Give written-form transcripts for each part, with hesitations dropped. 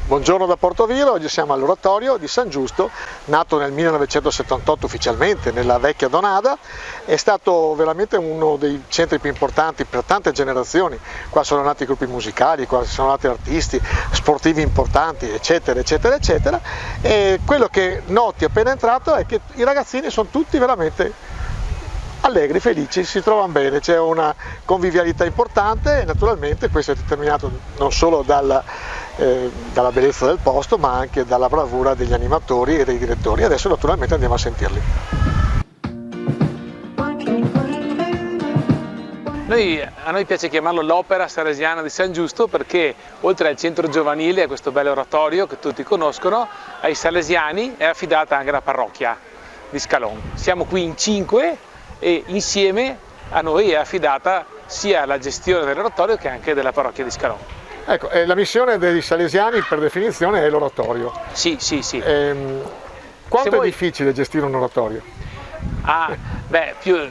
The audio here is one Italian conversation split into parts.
Buongiorno da Portoviro, oggi siamo all'oratorio di San Giusto, nato nel 1978 ufficialmente nella vecchia Donada. È stato veramente uno dei centri più importanti per tante generazioni. Qua sono nati gruppi musicali, qua sono nati artisti, sportivi importanti, eccetera, eccetera, eccetera. E quello che noti appena entrato è che i ragazzini sono tutti veramente allegri, felici, si trovano bene, c'è una convivialità importante e naturalmente questo è determinato non solo dalla bellezza del posto ma anche dalla bravura degli animatori e dei direttori. Adesso naturalmente andiamo a sentirli. A noi piace chiamarlo l'Opera Salesiana di San Giusto perché oltre al centro giovanile, a questo bello oratorio che tutti conoscono, ai salesiani è affidata anche la parrocchia di Scalon. Siamo qui in 5 e insieme a noi è affidata sia la gestione dell'oratorio che anche della parrocchia di Scalon. Ecco, la missione dei salesiani per definizione è l'oratorio. Sì. Quanto è difficile gestire un oratorio?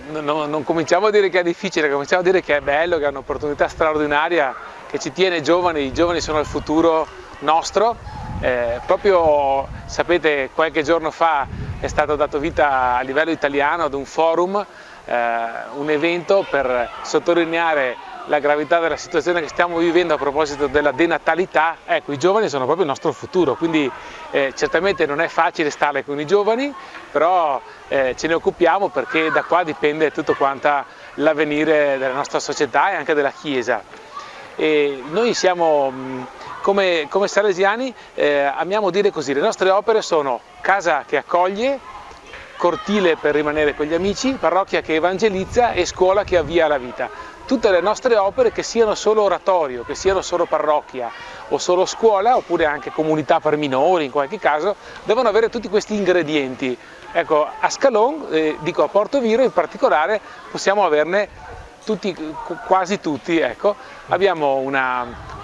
Non cominciamo a dire che è difficile, cominciamo a dire che è bello, che è un'opportunità straordinaria, che ci tiene giovani, i giovani sono il futuro nostro. Proprio, sapete, qualche giorno fa è stato dato vita a livello italiano ad un forum, un evento per sottolineare la gravità della situazione che stiamo vivendo a proposito della denatalità. Ecco, i giovani sono proprio il nostro futuro, quindi certamente non è facile stare con i giovani, però ce ne occupiamo perché da qua dipende tutto quanto l'avvenire della nostra società e anche della Chiesa. E noi siamo, come salesiani, amiamo dire così, le nostre opere sono casa che accoglie, cortile per rimanere con gli amici, parrocchia che evangelizza e scuola che avvia la vita. Tutte le nostre opere, che siano solo oratorio, che siano solo parrocchia o solo scuola, oppure anche comunità per minori in qualche caso, devono avere tutti questi ingredienti. Ecco, a Scalon, a Portoviro in particolare, possiamo averne tutti, quasi tutti. Ecco. Abbiamo un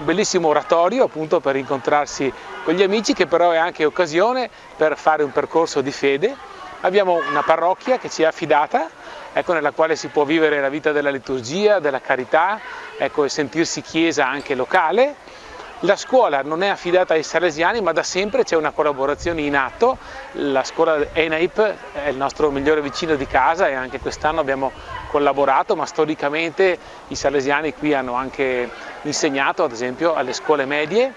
bellissimo oratorio appunto per incontrarsi con gli amici, che però è anche occasione per fare un percorso di fede. Abbiamo una parrocchia che ci è affidata, ecco, nella quale si può vivere la vita della liturgia, della carità, ecco, e sentirsi chiesa anche locale. La scuola non è affidata ai salesiani, ma da sempre c'è una collaborazione in atto. La scuola ENAIP è il nostro migliore vicino di casa e anche quest'anno abbiamo collaborato, ma storicamente i salesiani qui hanno anche insegnato, ad esempio, alle scuole medie.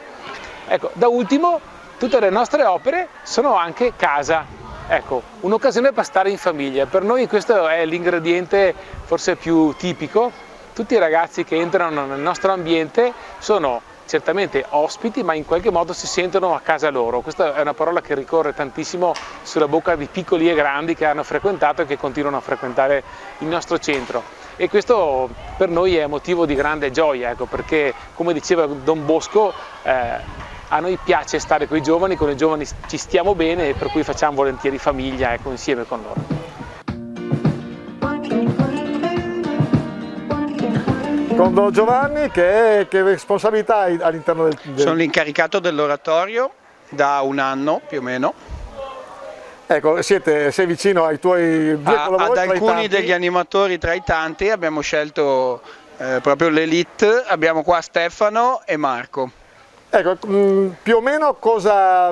Ecco, da ultimo, tutte le nostre opere sono anche casa. Ecco, un'occasione per stare in famiglia. Per noi questo è l'ingrediente forse più tipico. Tutti i ragazzi che entrano nel nostro ambiente sono certamente ospiti, ma in qualche modo si sentono a casa loro. Questa è una parola che ricorre tantissimo sulla bocca di piccoli e grandi che hanno frequentato e che continuano a frequentare il nostro centro. E questo per noi è motivo di grande gioia, ecco, perché come diceva Don Bosco, a noi piace stare con i giovani ci stiamo bene e per cui facciamo volentieri famiglia, ecco, insieme con loro. Con Don Giovanni, che responsabilità hai all'interno del... Sono l'incaricato dell'oratorio da un anno più o meno. Ecco, sei vicino ai tuoi due collaboratori? Ad alcuni degli animatori tra i tanti abbiamo scelto proprio l'elite, abbiamo qua Stefano e Marco. Ecco, più o meno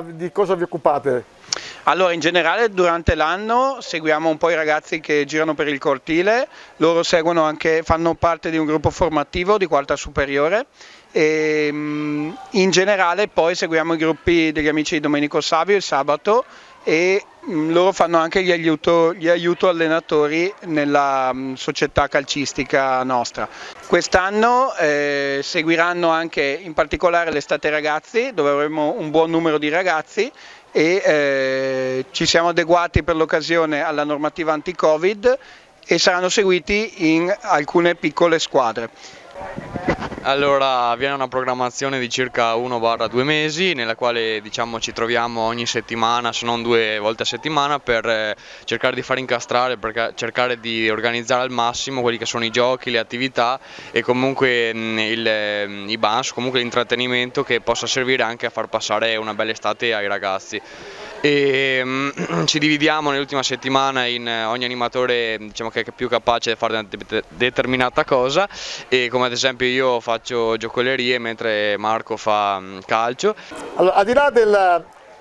di cosa vi occupate? Allora, in generale durante l'anno seguiamo un po' i ragazzi che girano per il cortile, loro fanno parte di un gruppo formativo di quarta superiore e in generale poi seguiamo i gruppi degli amici di Domenico Savio il sabato e loro fanno anche gli aiuto allenatori nella società calcistica nostra. Quest'anno seguiranno anche in particolare l'estate ragazzi, dove avremo un buon numero di ragazzi e ci siamo adeguati per l'occasione alla normativa anti-Covid e saranno seguiti in alcune piccole squadre. Allora avviene una programmazione di circa 1-2 mesi nella quale ci troviamo ogni settimana, se non 2 volte a settimana, per cercare di far incastrare, per cercare di organizzare al massimo quelli che sono i giochi, le attività e comunque i bans, comunque l'intrattenimento che possa servire anche a far passare una bella estate ai ragazzi. e ci dividiamo nell'ultima settimana in ogni animatore, diciamo, che è più capace di fare una determinata cosa, e come ad esempio io faccio giocolerie mentre Marco fa calcio. Allora, al di là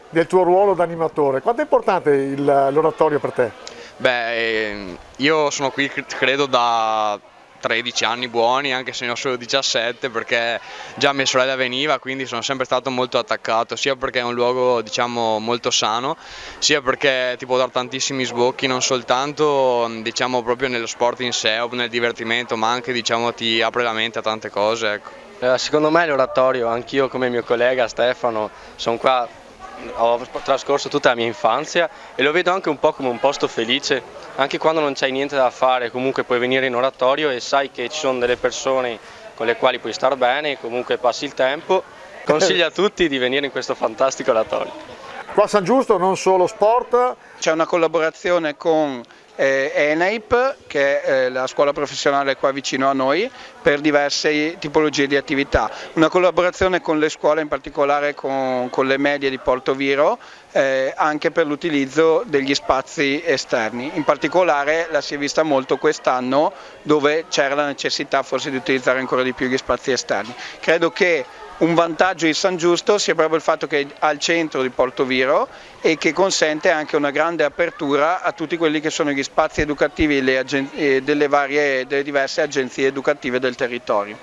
del tuo ruolo da animatore, quanto è importante l'oratorio per te? Beh, io sono qui credo da 13 anni buoni, anche se ne ho solo 17, perché già mia sorella veniva, quindi sono sempre stato molto attaccato, sia perché è un luogo, diciamo, molto sano, sia perché ti può dare tantissimi sbocchi, non soltanto, diciamo, proprio nello sport in sé o nel divertimento, ma anche, diciamo, ti apre la mente a tante cose, ecco. Secondo me l'oratorio, anch'io come mio collega Stefano, sono qua, ho trascorso tutta la mia infanzia e lo vedo anche un po' come un posto felice, anche quando non c'hai niente da fare, comunque puoi venire in oratorio e sai che ci sono delle persone con le quali puoi star bene, comunque passi il tempo. Consiglio a tutti di venire in questo fantastico oratorio. Qua a San Giusto non solo sport. C'è una collaborazione con ENAIP, che è la scuola professionale qua vicino a noi, per diverse tipologie di attività. Una collaborazione con le scuole, in particolare con le medie di Portoviro, anche per l'utilizzo degli spazi esterni. In particolare la si è vista molto quest'anno, dove c'era la necessità forse di utilizzare ancora di più gli spazi esterni. Credo che un vantaggio di San Giusto sia proprio il fatto che è al centro di Portoviro e che consente anche una grande apertura a tutti quelli che sono gli spazi educativi delle diverse agenzie educative del territorio.